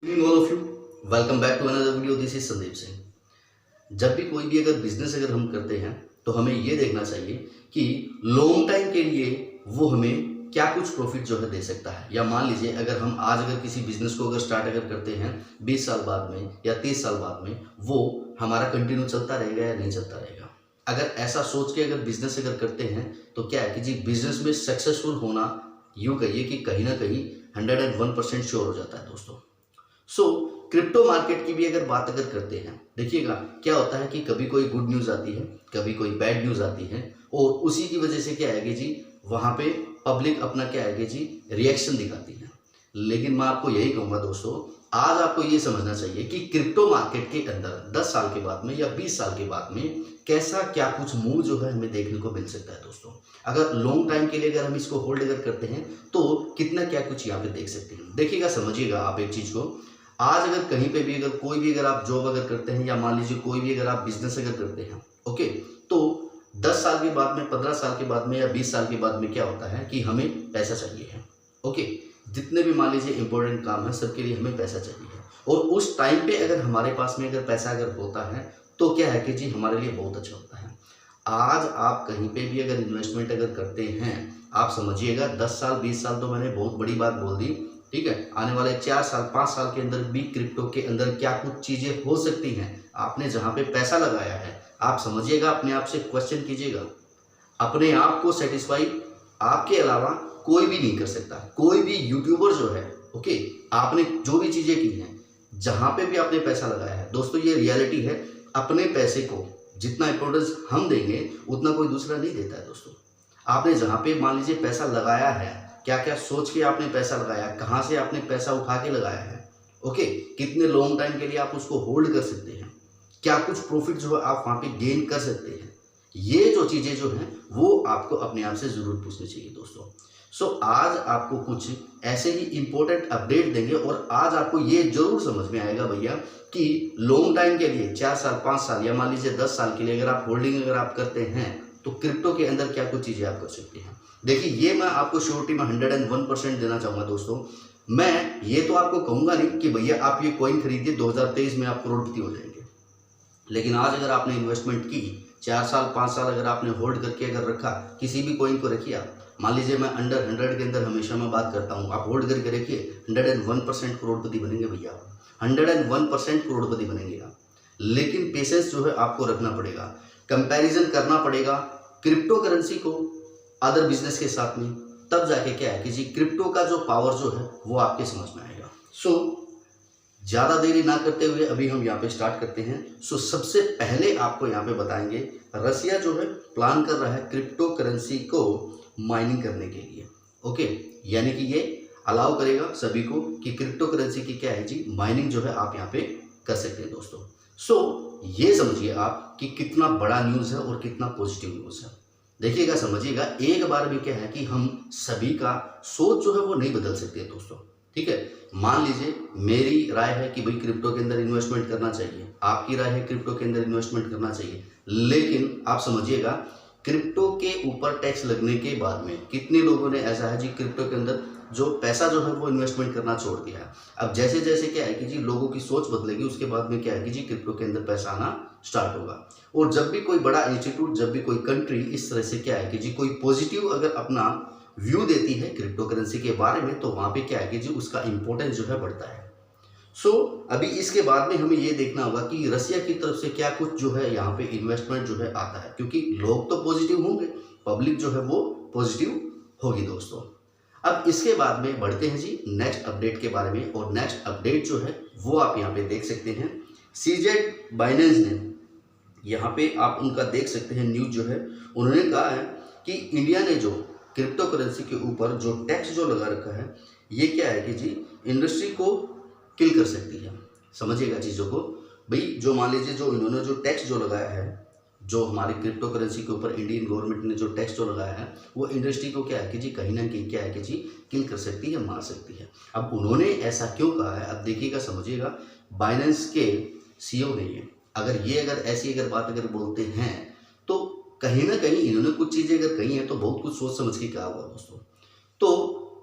Evening all of you. Welcome back to another video. This is Sandeep Singh. जब भी कोई भी अगर बिजनेस अगर हम करते हैं तो हमें ये देखना चाहिए कि लॉन्ग टाइम के लिए वो हमें क्या कुछ प्रॉफिट जो है दे सकता है। या मान लीजिए अगर हम आज अगर किसी बिजनेस को अगर स्टार्ट अगर करते हैं 20 साल बाद में या 30 साल बाद में वो हमारा कंटिन्यू चलता रहेगा या नहीं चलता रहेगा। अगर ऐसा सोच के अगर बिजनेस अगर करते हैं तो क्या है कि जी बिजनेस में सक्सेसफुल होना यूँ कहिए कि कहीं ना कहीं 101% श्योर हो जाता है दोस्तों। क्रिप्टो मार्केट की भी अगर बात अगर करते हैं, देखिएगा क्या होता है कि कभी कोई गुड न्यूज़ आती है, कभी कोई बैड न्यूज़ आती है और उसी की वजह से क्या आएगी जी वहाँ पे पब्लिक अपना क्या आएगी जी रिएक्शन दिखाती है। लेकिन मैं आपको यही कहूँगा दोस्तों, आज आपको ये समझना चाहिए कि क्रिप्टो मार्केट के अंदर 10 साल के बाद में या 20 साल के बाद में कैसा क्या कुछ मूव जो है हमें देखने को मिल सकता है दोस्तों। अगर लॉन्ग टाइम के लिए अगर हम इसको होल्ड अगर करते हैं तो कितना क्या कुछ यहाँ पे देख सकते हैं। देखिएगा, समझिएगा आप एक चीज़ को। आज अगर कहीं पे भी अगर कोई भी अगर आप जॉब अगर करते हैं या मान लीजिए कोई भी अगर आप बिजनेस अगर करते हैं, ओके, तो 10 साल के बाद में, 15 साल के बाद में या 20 साल के बाद में क्या होता है कि हमें पैसा चाहिए है। ओके, जितने भी मान लीजिए इंपॉर्टेंट काम है सबके लिए हमें पैसा चाहिए है। और उस टाइम पे अगर हमारे पास में अगर पैसा अगर होता है तो क्या है कि जी हमारे लिए बहुत अच्छा होता है। आज आप कहीं पे भी अगर इन्वेस्टमेंट अगर करते हैं, आप समझिएगा 10 साल 20 साल तो मैंने बहुत बड़ी बात बोल दी, ठीक है। आने वाले 4 साल 5 साल के अंदर भी क्रिप्टो के अंदर क्या कुछ चीज़ें हो सकती हैं। आपने जहाँ पे पैसा लगाया है आप समझिएगा, अपने आप से क्वेश्चन कीजिएगा। अपने आप को सेटिस्फाई आपके अलावा कोई भी नहीं कर सकता। कोई भी यूट्यूबर जो है, ओके, आपने जो भी चीज़ें की हैं, जहाँ पे भी आपने पैसा लगाया है दोस्तों, ये रियलिटी है। अपने पैसे को जितना इंपॉर्टेंस हम देंगे उतना कोई दूसरा नहीं देता है दोस्तों। आपने जहाँ पे मान लीजिए पैसा लगाया है, क्या क्या सोच के आपने पैसा लगाया, कहाँ से आपने पैसा उठा के लगाया है, ओके, कितने लॉन्ग टाइम के लिए आप उसको होल्ड कर सकते हैं, क्या कुछ प्रॉफिट जो है आप वहाँ पे गेन कर सकते हैं। ये जो चीज़ें जो हैं वो आपको अपने आप से ज़रूर पूछनी चाहिए दोस्तों। आज आपको कुछ ऐसे ही इंपॉर्टेंट अपडेट देंगे और आज आपको ये जरूर समझ में आएगा भैया कि लॉन्ग टाइम के लिए 4 साल 5 साल या मान लीजिए 10 साल के लिए अगर आप होल्डिंग अगर आप करते हैं तो क्रिप्टो के अंदर क्या कुछ चीज़ें आप कर सकते हैं। देखिए, ये मैं आपको श्योरिटी में 101% देना चाहूँगा दोस्तों। मैं ये तो आपको कहूँगा नहीं कि भैया आप ये कॉइन खरीदिए 2023 में आप करोड़पति हो जाएंगे। लेकिन आज अगर आपने इन्वेस्टमेंट की, 4 साल 5 साल अगर आपने होल्ड करके अगर रखा, किसी भी कॉइन को रखिए आप, मान लीजिए मैं अंडर 100 के अंदर हमेशा मैं बात करता हूँ, आप होल्ड करके रखिए, 101% करोड़पति बनेंगे भैया। 101% करोड़पति बनेंगे आप। लेकिन पेशेंस जो है आपको रखना पड़ेगा, कंपैरिजन करना पड़ेगा क्रिप्टो करेंसी को अदर बिजनेस के साथ में, तब जाके क्या है कि जी क्रिप्टो का जो पावर जो है वो आपके समझ में आएगा। ज़्यादा देरी ना करते हुए अभी हम यहाँ पे स्टार्ट करते हैं। सबसे पहले आपको यहाँ पे बताएंगे, रसिया जो है प्लान कर रहा है क्रिप्टो करेंसी को माइनिंग करने के लिए, ओके, यानी कि ये अलाउ करेगा सभी को कि क्रिप्टो करेंसी की क्या है जी माइनिंग जो है आप यहाँ पे कर सकते हैं दोस्तों। ये समझिए आप कि कितना बड़ा न्यूज़ है और कितना पॉजिटिव न्यूज़ है। देखिएगा, समझिएगा, एक बार भी क्या है कि हम सभी का सोच जो है वो नहीं बदल सकते दोस्तों, ठीक है। मान लीजिए मेरी राय है कि भाई क्रिप्टो के अंदर इन्वेस्टमेंट करना चाहिए, आपकी राय है क्रिप्टो के अंदर इन्वेस्टमेंट करना चाहिए, लेकिन आप समझिएगा क्रिप्टो के ऊपर टैक्स लगने के बाद में कितने लोगों ने ऐसा है जी क्रिप्टो के अंदर जो पैसा जो है वो इन्वेस्टमेंट करना छोड़ दिया है। अब जैसे जैसे क्या है कि जी लोगों की सोच बदलेगी, उसके बाद में क्या है कि जी क्रिप्टो के अंदर पैसा आना स्टार्ट होगा। और जब भी कोई बड़ा इंस्टीट्यूट, जब भी कोई कंट्री इस तरह से क्या है कि जी कोई पॉजिटिव अगर अपना व्यू देती है क्रिप्टो करेंसी के बारे में, तो वहाँ पे क्या है कि जी उसका इंपॉर्टेंस जो है बढ़ता है। अभी इसके बाद में हमें ये देखना होगा कि रसिया की तरफ से क्या कुछ जो है यहाँ पे इन्वेस्टमेंट जो है आता है, क्योंकि लोग तो पॉजिटिव होंगे, पब्लिक जो है वो पॉजिटिव होगी दोस्तों। अब इसके बाद में बढ़ते हैं जी नेक्स्ट अपडेट के बारे में, और नेक्स्ट अपडेट जो है वो आप यहाँ पे देख सकते हैं। सीजेड बाइनेंस ने यहाँ पे आप उनका देख सकते हैं न्यूज जो है, उन्होंने कहा है कि इंडिया ने जो क्रिप्टो करेंसी के ऊपर जो टैक्स जो लगा रखा है, ये क्या है कि जी इंडस्ट्री को किल कर सकती है। समझिएगा चीज़ों को भाई, जो मान लीजिए जो इन्होंने जो टैक्स जो लगाया है, जो हमारी क्रिप्टो करेंसी के ऊपर इंडियन गवर्नमेंट ने जो टैक्स जो लगाया है, वो इंडस्ट्री को क्या है कि जी कहीं ना कहीं क्या है कि जी किल कर सकती है, मार सकती है। अब उन्होंने ऐसा क्यों कहा है, अब देखिएगा, समझिएगा, बाइनेंस के सीईओ ने ये अगर ऐसी अगर बात अगर बोलते हैं तो कहीं ना कहीं इन्होंने कुछ चीज़ें अगर कही हैं तो बहुत कुछ सोच समझ के कहा हुआ दोस्तों। तो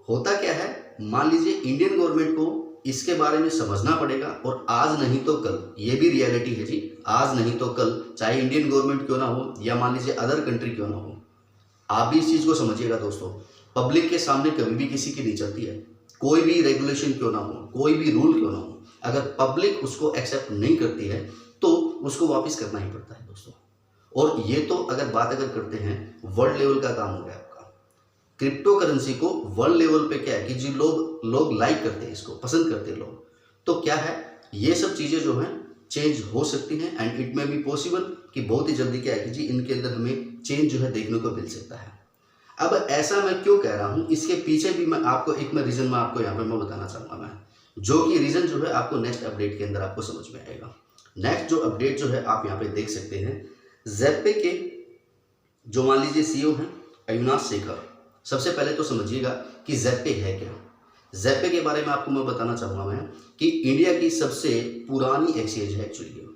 होता क्या है, मान लीजिए इंडियन गवर्नमेंट को इसके बारे में समझना पड़ेगा और आज नहीं तो कल, ये भी रियलिटी है जी, आज नहीं तो कल, चाहे इंडियन गवर्नमेंट क्यों ना हो या मान लीजिए अदर कंट्री क्यों ना हो, आप भी इस चीज़ को समझिएगा दोस्तों, पब्लिक के सामने कभी भी किसी की नहीं चलती है। कोई भी रेगुलेशन क्यों ना हो, कोई भी रूल क्यों ना हो, अगर पब्लिक उसको एक्सेप्ट नहीं करती है तो उसको वापस करना ही पड़ता है दोस्तों। और ये तो अगर बात करते हैं वर्ल्ड लेवल का काम हो गया आपका। क्रिप्टो करेंसी को वर्ल्ड लेवल पे क्या है कि जी लोग लाइक करते हैं, इसको पसंद करते हैं लोग। तो क्या है, ये सब चीज़ें जो हैं चेंज हो सकती हैं एंड इट में बी पॉसिबल कि बहुत ही जल्दी क्या है कि जी इनके अंदर हमें चेंज जो है देखने को मिल सकता है। अब ऐसा मैं क्यों कह रहा हूँ, इसके पीछे भी मैं आपको एक रीज़न मैं आपको यहाँ पे मैं बताना चाहूँगा मैं, जो कि रीज़न जो है आपको नेक्स्ट अपडेट के अंदर आपको समझ में आएगा। नेक्स्ट जो अपडेट जो है आप यहाँ पे देख सकते हैं, ज़ेप्पे के जो मान लीजिए सीईओ हैं अविनाश शेखर। सबसे पहले तो समझिएगा कि ज़ेप्पे है क्या। ज़ेप्पे के बारे में आपको मैं बताना चाहूँगा मैं कि इंडिया की सबसे पुरानी एक्सचेंज है एक्चुअली।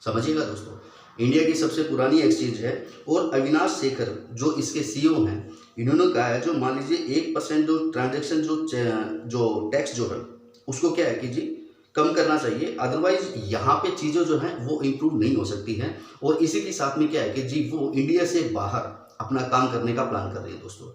समझिएगा दोस्तों, इंडिया की सबसे पुरानी एक्सचेंज है और अविनाश शेखर जो इसके सीईओ हैं, इन्होंने कहा है जो मान लीजिए 1% जो ट्रांजैक्शन जो टैक्स जो है उसको क्या है कि जी कम करना चाहिए, अदरवाइज यहाँ पे चीज़ें जो हैं वो इम्प्रूव नहीं हो सकती हैं। और इसी के साथ में क्या है कि जी वो इंडिया से बाहर अपना काम करने का प्लान कर रही है दोस्तों।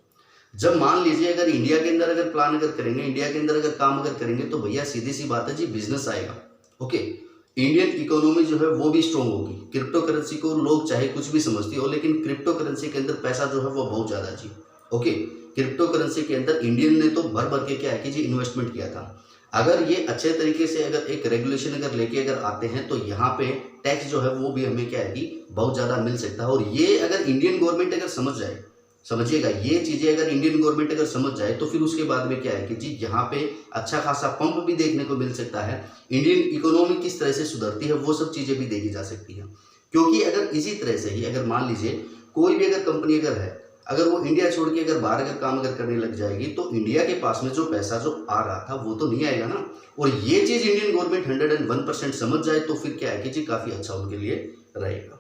जब मान लीजिए अगर इंडिया के अंदर अगर प्लान करेंगे, इंडिया के अंदर अगर काम करेंगे तो भैया सीधी सी बात है जी बिजनेस आएगा। ओके, इंडियन इकोनॉमी जो है वो भी स्ट्रॉन्ग होगी। क्रिप्टो करेंसी को लोग चाहे कुछ भी समझती हो, लेकिन क्रिप्टो करेंसी के अंदर पैसा जो है वो बहुत ज़्यादा जी। ओके, क्रिप्टो करेंसी के अंदर इंडियन ने तो भर भर के क्या है कि जी इन्वेस्टमेंट किया था। अगर ये अच्छे तरीके से अगर एक रेगुलेशन अगर लेके अगर आते हैं तो यहाँ पे टैक्स जो है वो भी हमें क्या है कि बहुत ज़्यादा मिल सकता है। और ये अगर इंडियन गवर्नमेंट अगर समझ जाए, समझिएगा ये चीज़ें अगर इंडियन गवर्नमेंट अगर समझ जाए तो फिर उसके बाद में क्या है कि जी यहाँ पे अच्छा खासा पंप भी देखने को मिल सकता है। इंडियन इकोनॉमी किस तरह से सुधरती है वो सब चीज़ें भी देखी जा सकती हैं। क्योंकि अगर इसी तरह से ही अगर मान लीजिए कोई भी अगर कंपनी अगर है, अगर वो इंडिया छोड़ के अगर बाहर अगर काम अगर करने लग जाएगी तो इंडिया के पास में जो पैसा जो आ रहा था वो तो नहीं आएगा ना। और ये चीज़ इंडियन गवर्नमेंट 101% समझ जाए तो फिर क्या है कि जी काफ़ी अच्छा उनके लिए रहेगा।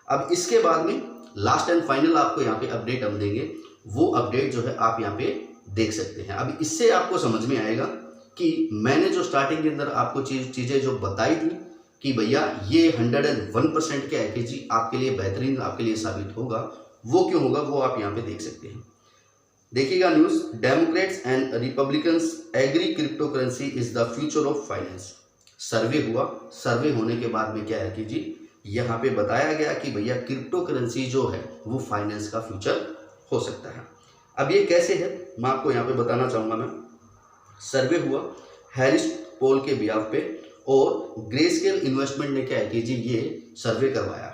अब इसके बाद में लास्ट एंड फाइनल आपको यहाँ पे अपडेट हम देंगे, वो अपडेट जो है आप यहाँ पे देख सकते हैं। अब इससे आपको समझ में आएगा कि मैंने जो स्टार्टिंग के अंदर आपको चीज़ें जो बताई थी कि भैया ये 101% क्या है कि जी आपके लिए बेहतरीन आपके लिए साबित होगा, वो क्यों होगा वो आप यहाँ पे देख सकते हैं। देखिएगा news, democrats and republicans agree crypto currency is the future of finance. Survey हुआ, सर्वे होने के बाद में क्या है कि जी यहाँ पे बताया गया कि भैया क्रिप्टो करेंसी जो है वो फाइनेंस का फ्यूचर हो सकता है। अब ये कैसे है मैं आपको यहाँ पे बताना चाहूँगा मैं। सर्वे हुआ हैरिस पोल के बिहाफ पे और ग्रेस्केल इन्वेस्टमेंट ने क्या है कि जी ये सर्वे करवाया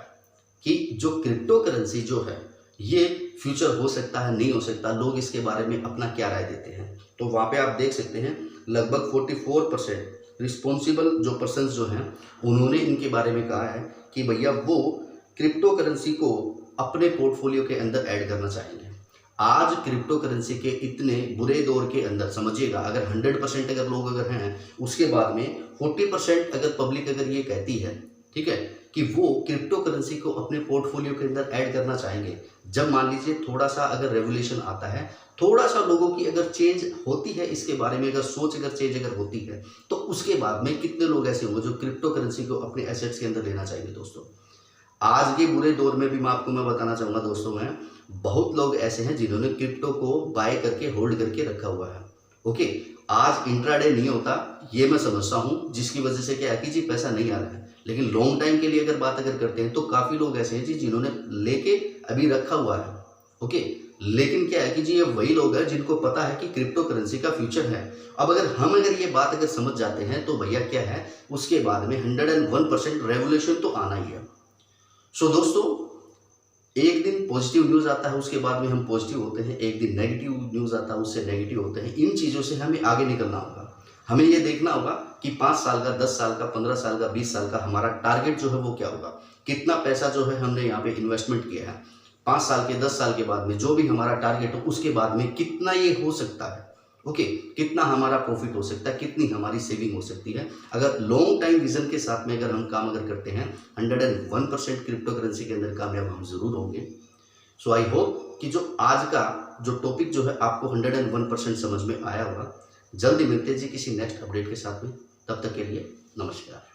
कि जो क्रिप्टो करेंसी जो है ये फ्यूचर हो सकता है नहीं हो सकता, लोग इसके बारे में अपना क्या राय देते हैं। तो वहाँ पे आप देख सकते हैं लगभग 44% रिस्पॉन्सिबल जो पर्सन जो हैं उन्होंने इनके बारे में कहा है कि भैया वो क्रिप्टो करेंसी को अपने पोर्टफोलियो के अंदर ऐड करना चाहेंगे। आज क्रिप्टो करेंसी के इतने बुरे दौर के अंदर समझिएगा अगर 100% अगर लोग अगर हैं, उसके बाद में 40% अगर पब्लिक अगर ये कहती है, ठीक है, कि वो क्रिप्टो करेंसी को अपने पोर्टफोलियो के अंदर ऐड करना चाहेंगे। जब मान लीजिए थोड़ा सा अगर रेवोल्यूशन आता है, थोड़ा सा लोगों की अगर चेंज होती है इसके बारे में, अगर सोच अगर चेंज अगर होती है तो उसके बाद में कितने लोग ऐसे होंगे जो क्रिप्टो करेंसी को अपने एसेट्स के अंदर लेना चाहेंगे। दोस्तों आज के बुरे दौर में भी मैं बताना चाहूँगा दोस्तों, मैं बहुत लोग ऐसे हैं जिन्होंने क्रिप्टो को बाय करके होल्ड करके रखा हुआ है। ओके, आज इंट्राडे नहीं होता ये मैं समझता हूँ, जिसकी वजह से क्या है कि जी पैसा नहीं आ रहा है। लेकिन लॉन्ग टाइम के लिए अगर बात अगर करते हैं तो काफ़ी लोग ऐसे हैं जी जिन्होंने लेके अभी रखा हुआ है। ओके, लेकिन क्या है कि जी ये वही लोग हैं जिनको पता है कि क्रिप्टो करेंसी का फ्यूचर है। अब अगर ये बात अगर समझ जाते हैं तो भैया क्या है उसके बाद में 101% रेवोल्यूशन तो आना ही है। सो दोस्तों एक दिन पॉजिटिव न्यूज़ आता है उसके बाद में हम पॉजिटिव होते हैं, एक दिन नेगेटिव न्यूज़ आता है उससे नेगेटिव होते हैं। इन चीज़ों से हमें आगे निकलना होगा। हमें ये देखना होगा कि 5 साल का, 10 साल का, 15 साल का, 20 साल का हमारा टारगेट जो है वो क्या होगा, कितना पैसा जो है हमने यहाँ पे इन्वेस्टमेंट किया है। 5 साल के 10 साल के बाद में जो भी हमारा टारगेट हो उसके बाद में कितना ये हो सकता है। ओके, कितना हमारा प्रॉफिट हो सकता है, कितनी हमारी सेविंग हो सकती है। अगर लॉन्ग टाइम विजन के साथ में अगर हम काम अगर करते हैं 101% क्रिप्टो करेंसी के अंदर कामयाब हम जरूर होंगे। सो आई होप कि जो आज का जो टॉपिक जो है आपको 101% समझ में आया होगा। जल्दी मिलते हैं जी किसी नेक्स्ट अपडेट के साथ में। तब तक के लिए नमस्कार।